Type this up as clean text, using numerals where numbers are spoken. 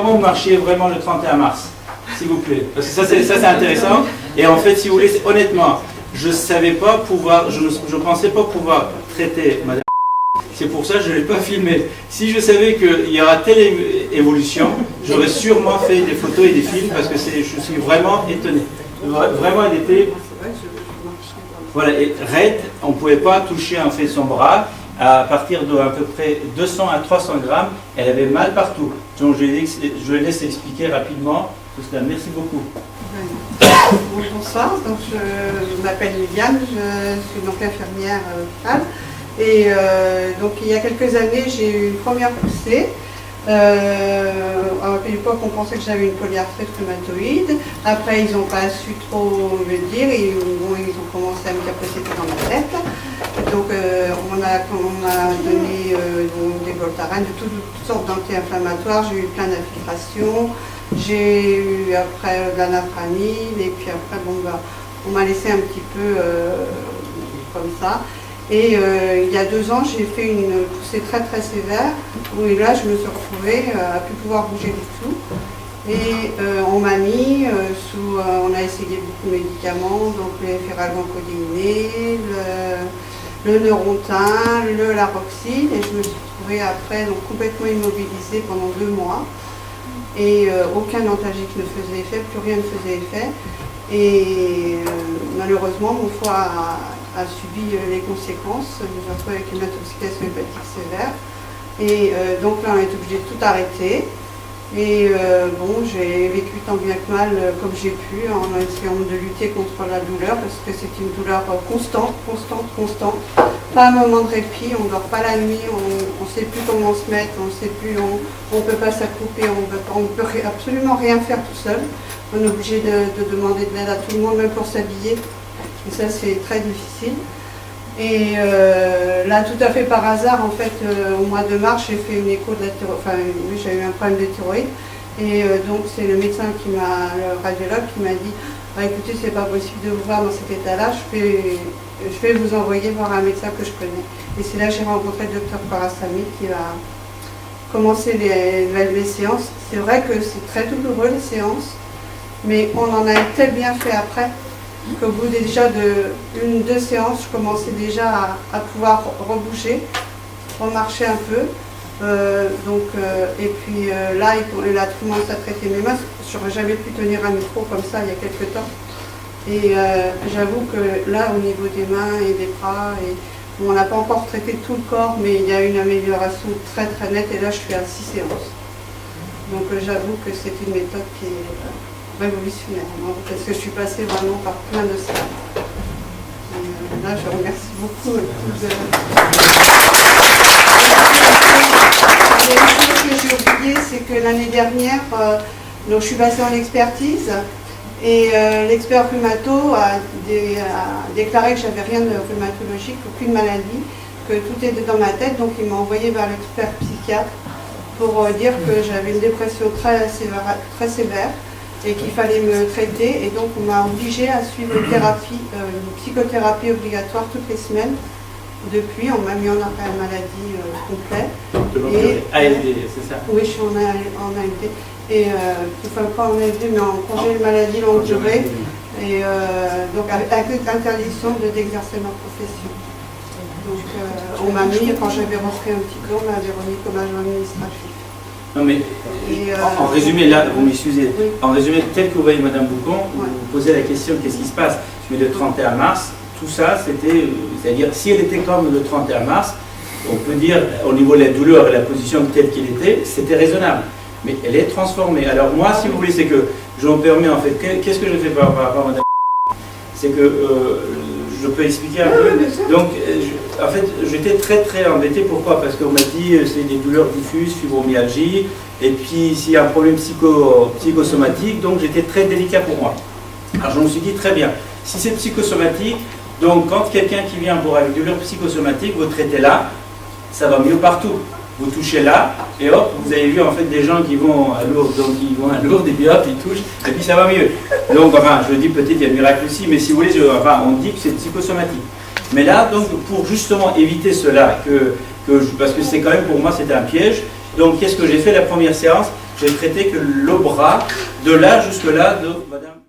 Comment vous marchiez vraiment le 31 mars, s'il vous plaît? Parce que ça c'est intéressant. Et en fait, si vous voulez, honnêtement, je ne savais pas pouvoir, je pensais pas pouvoir traiter madame. C'est pour ça que je ne l'ai pas filmé. Si je savais qu'il y aura telle évolution, j'aurais sûrement fait des photos et des films parce que je suis vraiment étonné. Vraiment, elle était... Voilà, et raide, on ne pouvait pas toucher en fait son bras. À partir de à peu près 200 à 300 grammes, elle avait mal partout. Donc je laisse expliquer rapidement tout cela. Merci beaucoup. Bonsoir, donc je m'appelle Liliane, je suis donc infirmière locale. Et donc il y a quelques années, j'ai eu une première poussée. À l'époque, on pensait que j'avais une polyarthrite rhumatoïde. Après, ils n'ont pas su trop me dire. Ils ont commencé à me dire que c'était dans ma tête. Donc, on m'a donné des Voltaren, de toutes sortes d'anti-inflammatoires. J'ai eu plein d'infiltrations. J'ai eu après de la naframine. Et puis après, bon, bah, on m'a laissé un petit peu comme ça. Et il y a 2 ans, j'ai fait une poussée très très sévère, où là je me suis retrouvée à ne plus pouvoir bouger du tout. Et on m'a mis on a essayé beaucoup de médicaments, donc les ferralgancodéinés, le Neurontin, le Laroxine, et je me suis retrouvée après donc, complètement immobilisée pendant 2 mois. Et aucun antalgique ne faisait effet, plus rien ne faisait effet. Et malheureusement, mon foie a subi les conséquences. Je me suis retrouvée avec une intoxication hépatique sévère. Et donc là, on est obligé de tout arrêter. Et bon, j'ai vécu tant bien que mal comme j'ai pu, en essayant de lutter contre la douleur, parce que c'est une douleur constante. Pas un moment de répit, on ne dort pas la nuit, on ne sait plus comment se mettre, on ne sait plus, on ne peut pas s'accrouper, on ne peut absolument rien faire tout seul. On est obligé de demander de l'aide à tout le monde, même pour s'habiller. Et ça, c'est très difficile. Et là, tout à fait par hasard, en fait, au mois de mars, j'ai fait une écho de la thyroïde. Enfin, oui, j'ai eu un problème de thyroïde. Et donc, c'est le médecin le radiologue qui m'a dit bah, écoutez, c'est pas possible de vous voir dans cet état-là, je vais vous envoyer voir un médecin que je connais. Et c'est là que j'ai rencontré le docteur Parasami qui a commencé les séances. C'est vrai que c'est très douloureux, les séances, mais on en a tel bien fait après. Qu'au bout déjà de 2 séances, je commençais déjà à pouvoir rebouger, remarcher un peu. Et puis là, il a commencé à traiter mes mains. Je n'aurais jamais pu tenir un micro comme ça il y a quelques temps. Et j'avoue que là, au niveau des mains et des bras, on n'a pas encore traité tout le corps, mais il y a une amélioration très très nette. Et là, je suis à 6 séances. Donc j'avoue que c'est une méthode qui est révolutionnaire, parce que je suis passée vraiment par plein de ça. Là, je remercie beaucoup. Il y a une chose que j'ai oubliée, c'est que l'année dernière, donc je suis passée en expertise, et l'expert rhumato a déclaré que j'avais rien de rhumatologique, aucune maladie, que tout était dans ma tête, donc il m'a envoyé vers l'expert psychiatre pour dire que j'avais une dépression très sévère et qu'il fallait me traiter, et donc on m'a obligée à suivre une psychothérapie obligatoire toutes les semaines. Depuis, on m'a mis en arrêt maladie complet. Et ALD, c'est ça? Oui, je suis en ALD. Et enfin pas en ALD, mais en congé de maladie longue durée. Et donc avec interdiction d'exercer ma profession. Donc on m'a mis, quand j'avais repris un petit peu, on m'avait remis comme agent administratif. Non mais, en résumé, là, vous m'excusez, oui. En résumé, tel que vous voyez Madame Boucon, vous vous posez la question, qu'est-ce qui se passe? Mais le 31 mars, tout ça, c'était, c'est-à-dire, si elle était comme le 31 mars, on peut dire, au niveau de la douleur et la position telle qu'elle était, c'était raisonnable. Mais elle est transformée. Alors moi, si vous voulez, c'est que je me permets, en fait, qu'est-ce que je fais par rapport à Madame? C'est que, je peux expliquer un peu. Donc, en fait, j'étais très très embêté. Pourquoi? Parce qu'on m'a dit c'est des douleurs diffuses, fibromyalgie, et puis s'il y a un problème psychosomatique, donc j'étais très délicat pour moi. Alors je me suis dit très bien, si c'est psychosomatique, donc quand quelqu'un qui vient pour avec des douleurs psychosomatiques, vous traitez là, ça va mieux partout. Vous touchez là, et hop, vous avez vu en fait des gens qui vont à Lourdes, donc ils vont à Lourdes, et puis hop, ils touchent, et puis ça va mieux. Donc, enfin, je dis peut-être qu'il y a un miracle aussi, mais si vous voulez, on dit que c'est psychosomatique. Mais là, donc, pour justement éviter cela, parce que c'est quand même pour moi, c'était un piège, donc qu'est-ce que j'ai fait la première séance? j'ai traité que le bras, de là jusque là de madame.